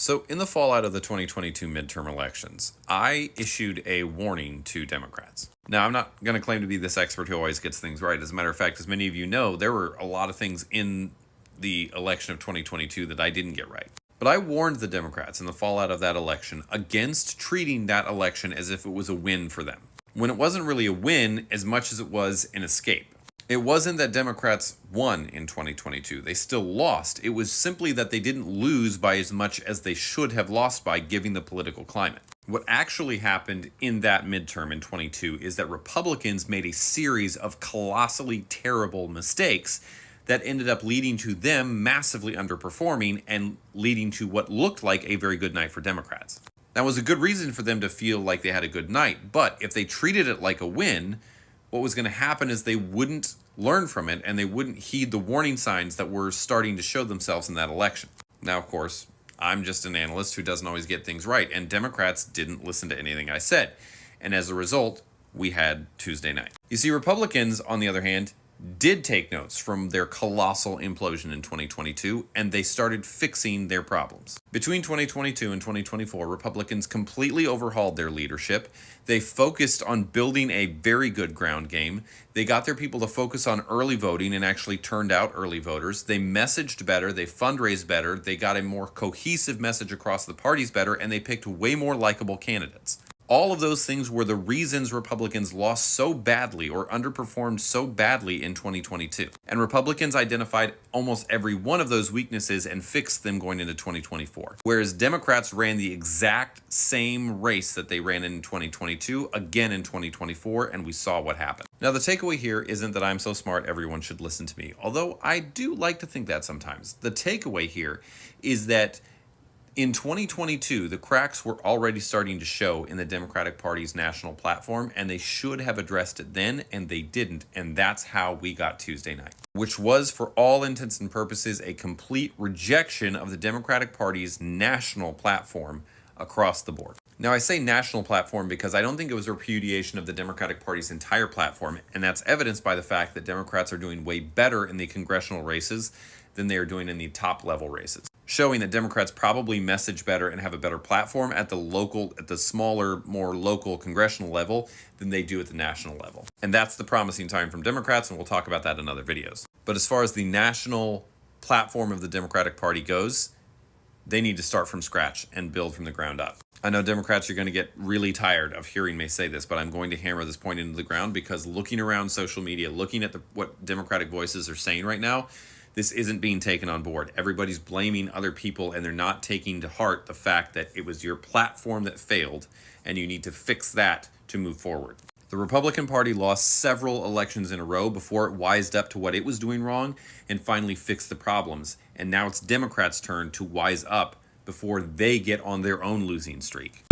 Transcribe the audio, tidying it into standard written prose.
So, in the fallout of the 2022 midterm elections, I issued a warning to Democrats. Now, I'm not going to claim to be this expert who always gets things right. As a matter of fact, as many of you know, there were a lot of things in the election of 2022 that I didn't get right. But I warned the Democrats in the fallout of that election against treating that election as if it was a win for them, when it wasn't really a win as much as it was an escape. It wasn't that Democrats won in 2022. They still lost. It was simply that they didn't lose by as much as they should have lost by, given the political climate. What actually happened in that midterm in 22 is that Republicans made a series of colossally terrible mistakes that ended up leading to them massively underperforming and leading to what looked like a very good night for Democrats. That was a good reason for them to feel like they had a good night, but if they treated it like a win, what was going to happen is they wouldn't learn from it and they wouldn't heed the warning signs that were starting to show themselves in that election. Now, of course, I'm just an analyst who doesn't always get things right, and Democrats didn't listen to anything I said. And as a result, we had Tuesday night. You see, Republicans, on the other hand, did take notes from their colossal implosion in 2022, and they started fixing their problems. Between 2022 and 2024, Republicans completely overhauled their leadership. They focused on building a very good ground game. They got their people to focus on early voting and actually turned out early voters. They messaged better, they fundraised better, they got a more cohesive message across the parties better, and they picked way more likable candidates. All of those things were the reasons Republicans lost so badly or underperformed so badly in 2022. And Republicans identified almost every one of those weaknesses and fixed them going into 2024. Whereas Democrats ran the exact same race that they ran in 2022, again in 2024, and we saw what happened. Now, the takeaway here isn't that I'm so smart everyone should listen to me, although I do like to think that sometimes. The takeaway here is that in 2022, the cracks were already starting to show in the Democratic Party's national platform, and they should have addressed it then, and they didn't, and that's how we got Tuesday night, which was, for all intents and purposes, a complete rejection of the Democratic Party's national platform across the board. Now, I say national platform because I don't think it was a repudiation of the Democratic Party's entire platform, and that's evidenced by the fact that Democrats are doing way better in the congressional races than they are doing in the top-level races, showing that Democrats probably message better and have a better platform at the smaller, more local congressional level than they do at the national level. And that's the promising time from Democrats, and we'll talk about that in other videos. But as far as the national platform of the Democratic Party goes, they need to start from scratch and build from the ground up. I know Democrats are going to get really tired of hearing me say this, but I'm going to hammer this point into the ground because looking around social media, looking at what Democratic voices are saying right now, this isn't being taken on board. Everybody's blaming other people, and they're not taking to heart the fact that it was your platform that failed, and you need to fix that to move forward. The Republican Party lost several elections in a row before it wised up to what it was doing wrong and finally fixed the problems. And now it's Democrats' turn to wise up before they get on their own losing streak.